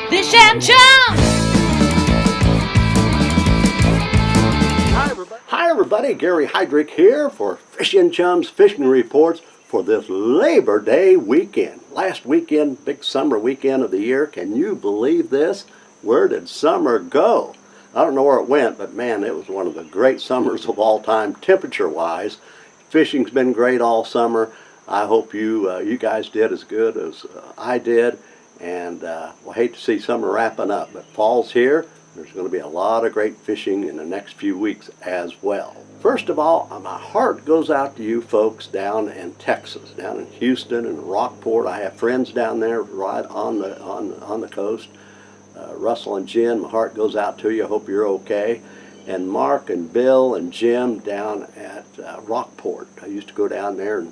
Fish and Chums! Hi everybody, Gary Heydrich here for Fish and Chums Fishing Reports for this Labor Day weekend. Last weekend, big summer weekend of the year. Can you believe this? Where did summer go? I don't know where it went, but man, it was one of the great summers of all time, temperature-wise. Fishing's been great all summer. I hope you guys did as good as I did, and we'll hate to see summer wrapping up, but fall's here. There's going to be a lot of great fishing in the next few weeks as well. First of all, my heart goes out to you folks down in Texas, down in Houston and Rockport. I have friends down there right on the coast. Russell and Jen, my heart goes out to you. I hope you're okay. And Mark and Bill and Jim down at Rockport. I used to go down there and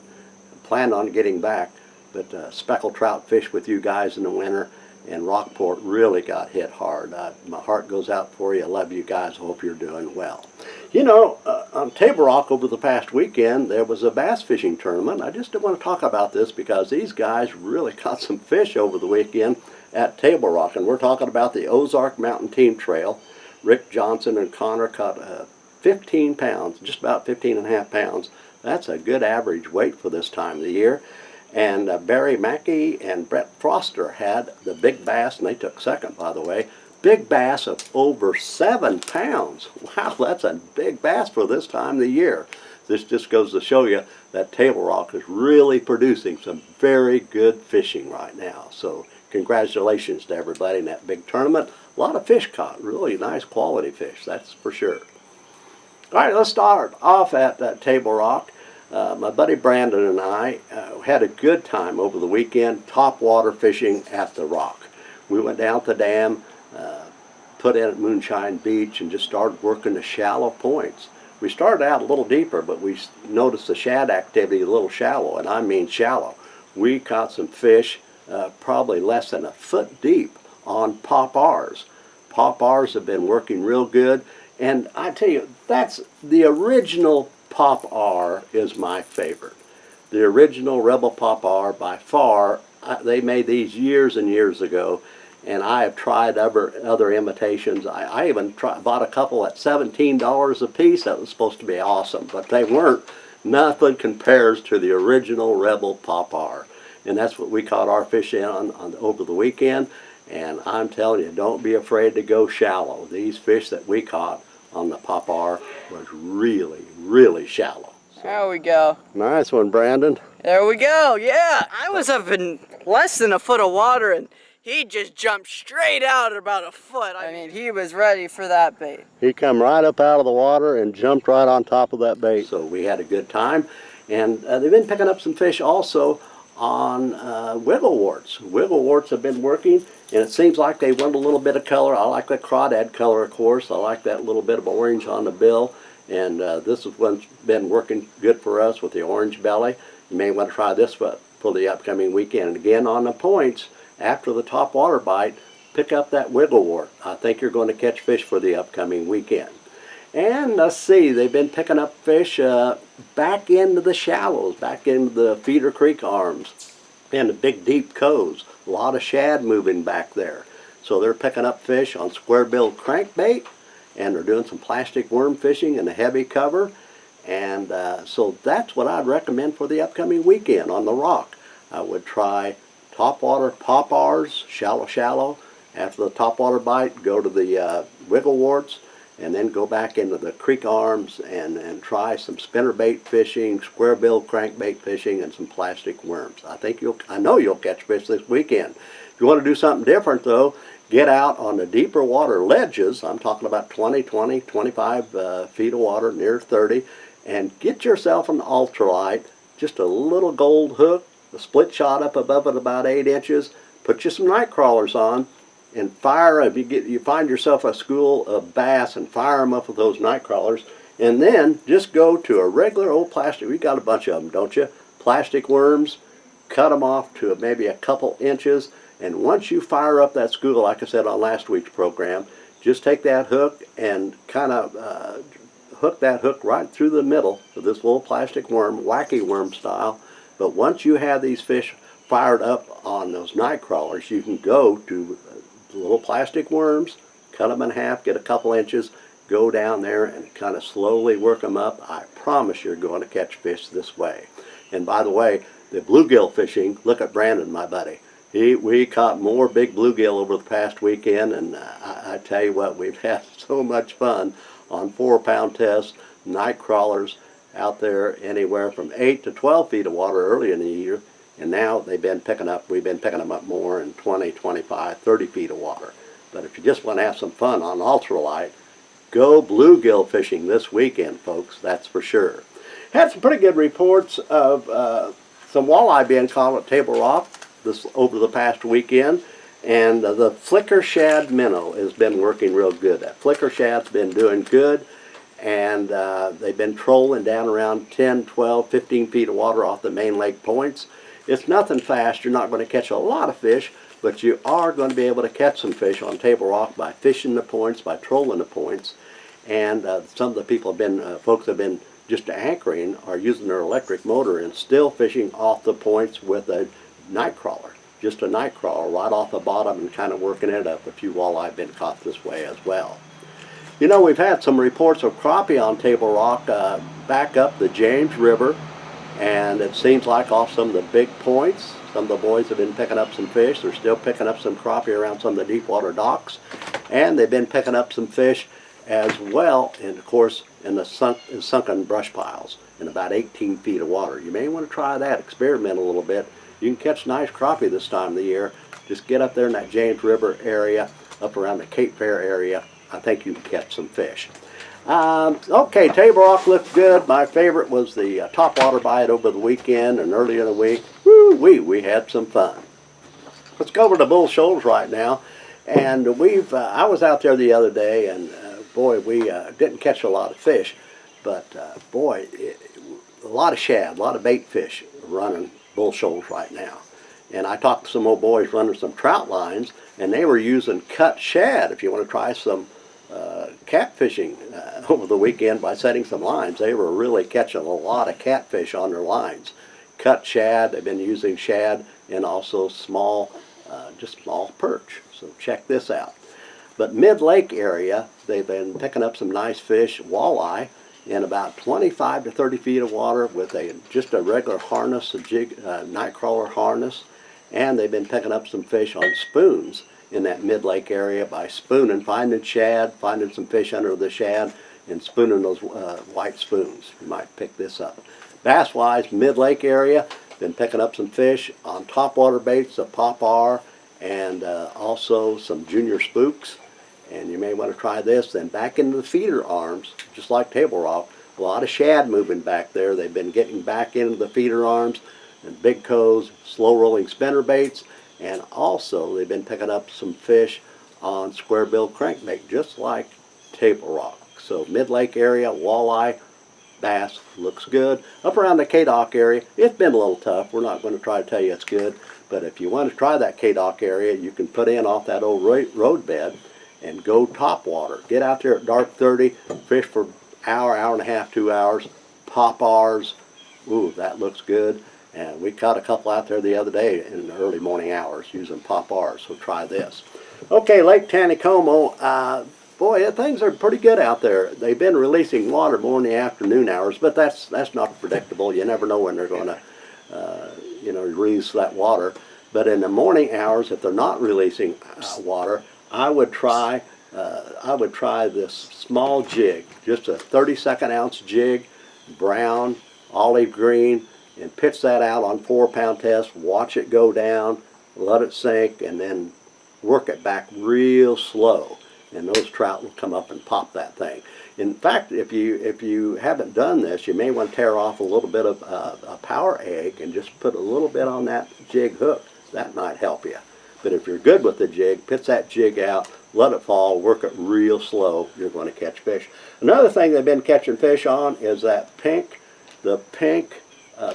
planned on getting back, but speckled trout fish with you guys in the winter, and Rockport really got hit hard. My heart goes out for you. I love you guys. I hope you're doing well. You know, on Table Rock over the past weekend, there was a bass fishing tournament. I just want to talk about this because these guys really caught some fish over the weekend at Table Rock, and we're talking about the Ozark Mountain Team Trail. Rick Johnson and Connor caught 15 pounds, just about 15 and a half pounds. That's a good average weight for this time of the year. And Barry Mackey and Brett Foster had the big bass, and they took second, by the way. Big bass of over 7 pounds. Wow, that's a big bass for this time of the year. This just goes to show you that Table Rock is really producing some very good fishing right now. So congratulations to everybody in that big tournament. A lot of fish caught, really nice quality fish, that's for sure. All right, let's start off at Table Rock. My buddy Brandon and I had a good time over the weekend topwater fishing at the Rock. We went down to the dam, put in at Moonshine Beach, and just started working the shallow points. We started out a little deeper, but we noticed the shad activity a little shallow, and I mean shallow. We caught some fish probably less than a foot deep on pop-Rs. Pop-Rs have been working real good, and I tell you, that's the original Pop-R is my favorite. The original Rebel Pop-R by far. They made these years and years ago, and I have tried other imitations. I even bought a couple at $17 a piece. That was supposed to be awesome, but they weren't. Nothing compares to the original Rebel Pop-R, and that's what we caught our fish in on over the weekend. And I'm telling you, don't be afraid to go shallow. These fish that we caught on the Pop-R was really, really shallow. There we go. Nice one, Brandon. There we go, yeah. I was up in less than a foot of water, and he just jumped straight out at about a foot. I mean, he was ready for that bait. He come right up out of the water and jumped right on top of that bait. So we had a good time. And they've been picking up some fish also on wiggleworts. Wiggleworts have been working, and it seems like they want a little bit of color. I like the crawdad color, of course. I like that little bit of orange on the bill, and this is what's been working good for us with the orange belly. You may want to try this for the upcoming weekend. And again, on the points, after the top water bite, pick up that wigglewort. I think you're going to catch fish for the upcoming weekend. And let's see, they've been picking up fish back into the shallows, back into the feeder creek arms and the big deep coves. A lot of shad moving back there. So they're picking up fish on square-billed crankbait, and they're doing some plastic worm fishing in the heavy cover. And so that's what I'd recommend for the upcoming weekend on the Rock. I would try topwater Pop-Rs, shallow. After the topwater bite, go to the wiggleworts, and then go back into the creek arms and try some spinnerbait fishing, square-billed crankbait fishing, and some plastic worms. I know you'll catch fish this weekend. If you want to do something different, though, get out on the deeper water ledges. I'm talking about 25 feet of water, near 30, and get yourself an ultralight, just a little gold hook, a split shot up above it about 8 inches. Put you some night crawlers on, and fire. If you find yourself a school of bass, and fire them up with those night crawlers, and then just go to a regular old plastic. We got a bunch of them, don't you? Plastic worms. Cut them off to maybe a couple inches, and once you fire up that school, like I said on last week's program, just take that hook and kind of hook that hook right through the middle of this little plastic worm, wacky worm style. But once you have these fish fired up on those night crawlers, you can go to little plastic worms, cut them in half, get a couple inches, go down there and kind of slowly work them up. I promise you're going to catch fish this way. And by the way, the bluegill fishing, look at Brandon, my buddy. We caught more big bluegill over the past weekend, and I tell you what, we've had so much fun on 4-pound tests, night crawlers out there anywhere from 8 to 12 feet of water early in the year, and now we've been picking them up more in 20, 25, 30 feet of water. But if you just want to have some fun on ultralight, go bluegill fishing this weekend, folks, that's for sure. Had some pretty good reports of some walleye being caught at Table Rock over the past weekend, and the flicker shad minnow has been working real good. That flicker shad's been doing good, and they've been trolling down around 10, 12, 15 feet of water off the main lake points. It's nothing fast. You're not going to catch a lot of fish, but you are going to be able to catch some fish on Table Rock by fishing the points, by trolling the points. And some of the people have been, folks have been just anchoring, are using their electric motor and still fishing off the points with a night crawler. Just a night crawler right off the bottom and kind of working it up. A few walleye have been caught this way as well. You know, we've had some reports of crappie on Table Rock back up the James River, and it seems like off some of the big points, some of the boys have been picking up some fish. They're still picking up some crappie around some of the deep water docks, and they've been picking up some fish as well, and of course in the sunken brush piles in about 18 feet of water. You may want to try that, experiment a little bit. You can catch nice crappie this time of the year. Just get up there in that James River area, up around the Cape Fair area. I think you can catch some fish. Okay, Table Rock looked good. My favorite was the topwater bite over the weekend and earlier in the week. Woo-wee, we had some fun. Let's go over to Bull Shoals right now. And I was out there the other day, and boy, we didn't catch a lot of fish, but boy, a lot of shad, a lot of bait fish running Bull Shoals right now. And I talked to some old boys running some trout lines, and they were using cut shad. If you want to try some catfishing over the weekend by setting some lines, they were really catching a lot of catfish on their lines. Cut shad, they've been using shad, and also small, just small perch. So check this out. But mid-lake area, they've been picking up some nice fish, walleye, in about 25 to 30 feet of water with just a regular harness, a jig, night crawler harness, and they've been picking up some fish on spoons in that mid-lake area by spooning, finding shad, finding some fish under the shad, and spooning those white spoons. You might pick this up. Bass-wise, mid-lake area, been picking up some fish on topwater baits, a pop-R, and also some junior spooks. And you may want to try this. Then back into the feeder arms, just like Table Rock, a lot of shad moving back there. They've been getting back into the feeder arms and big coes, slow-rolling spinner baits, and also they've been picking up some fish on square-bill crankbait, just like Table Rock. So mid-lake area, walleye, bass looks good. Up around the K-Dock area, it's been a little tough. We're not going to try to tell you it's good, but if you want to try that K-Dock area, you can put in off that old road bed and go topwater. Get out there at dark 30, fish for an hour, hour and a half, 2 hours, pop-Rs. Ooh, that looks good. And we caught a couple out there the other day in the early morning hours using pop-Rs, so try this. Okay, Lake Taneycomo, boy, things are pretty good out there. They've been releasing water more in the afternoon hours, but that's not predictable. You never know when they're going to release that water. But in the morning hours, if they're not releasing water, I would try this small jig, just a 32nd ounce jig, brown, olive green, and pitch that out on 4-pound test. Watch it go down, let it sink, and then work it back real slow, and those trout will come up and pop that thing. In fact, if you haven't done this, you may want to tear off a little bit of a power egg and just put a little bit on that jig hook. That might help you. But if you're good with the jig, pitch that jig out, let it fall, work it real slow, you're going to catch fish. Another thing they've been catching fish on is the pink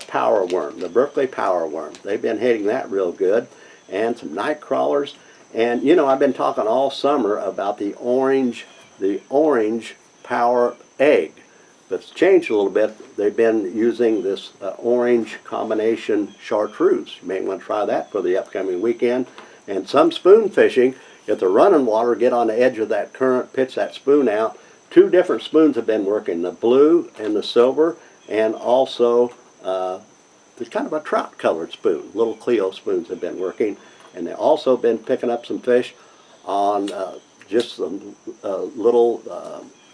power worm, the Berkeley power worm. They've been hitting that real good, and some night crawlers. And you know, I've been talking all summer about the orange power egg. But it's changed a little bit. They've been using this orange combination chartreuse. You may want to try that for the upcoming weekend. And some spoon fishing, If the running water, get on the edge of that current, pitch that spoon out. Two different spoons have been working, the blue and the silver, and also there's kind of a trout colored spoon. Little Cleo spoons have been working, and they've also been picking up some fish on just some little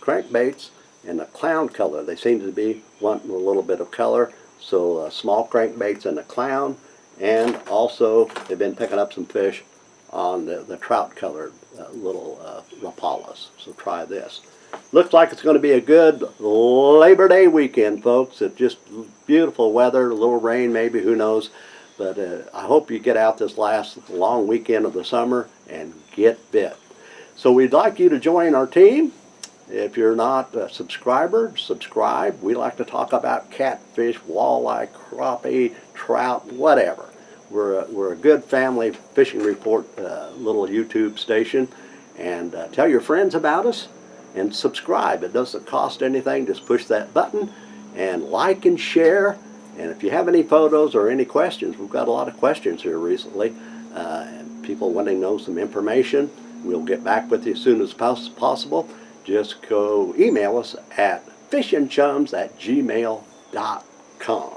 crankbaits in the clown color. They seem to be wanting a little bit of color, so small crankbaits in the clown, and also they've been picking up some fish on the trout colored little Rapalas. So try this. Looks like it's going to be a good Labor Day weekend, folks. It's just beautiful weather, a little rain maybe, who knows. But I hope you get out this last long weekend of the summer and get bit. So we'd like you to join our team. If you're not a subscriber, subscribe. We like to talk about catfish, walleye, crappie, trout, whatever. We're a good family fishing report little YouTube station. And tell your friends about us and subscribe. It doesn't cost anything. Just push that button and like and share. And if you have any photos or any questions, we've got a lot of questions here recently. And people wanting to know some information. We'll get back with you as soon as possible. Just go email us at fishandchums@gmail.com.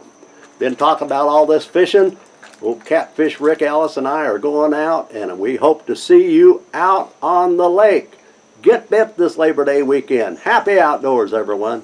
Been talking about all this fishing. Old Catfish Rick Ellis and I are going out, and we hope to see you out on the lake. Get bit this Labor Day weekend. Happy outdoors, everyone.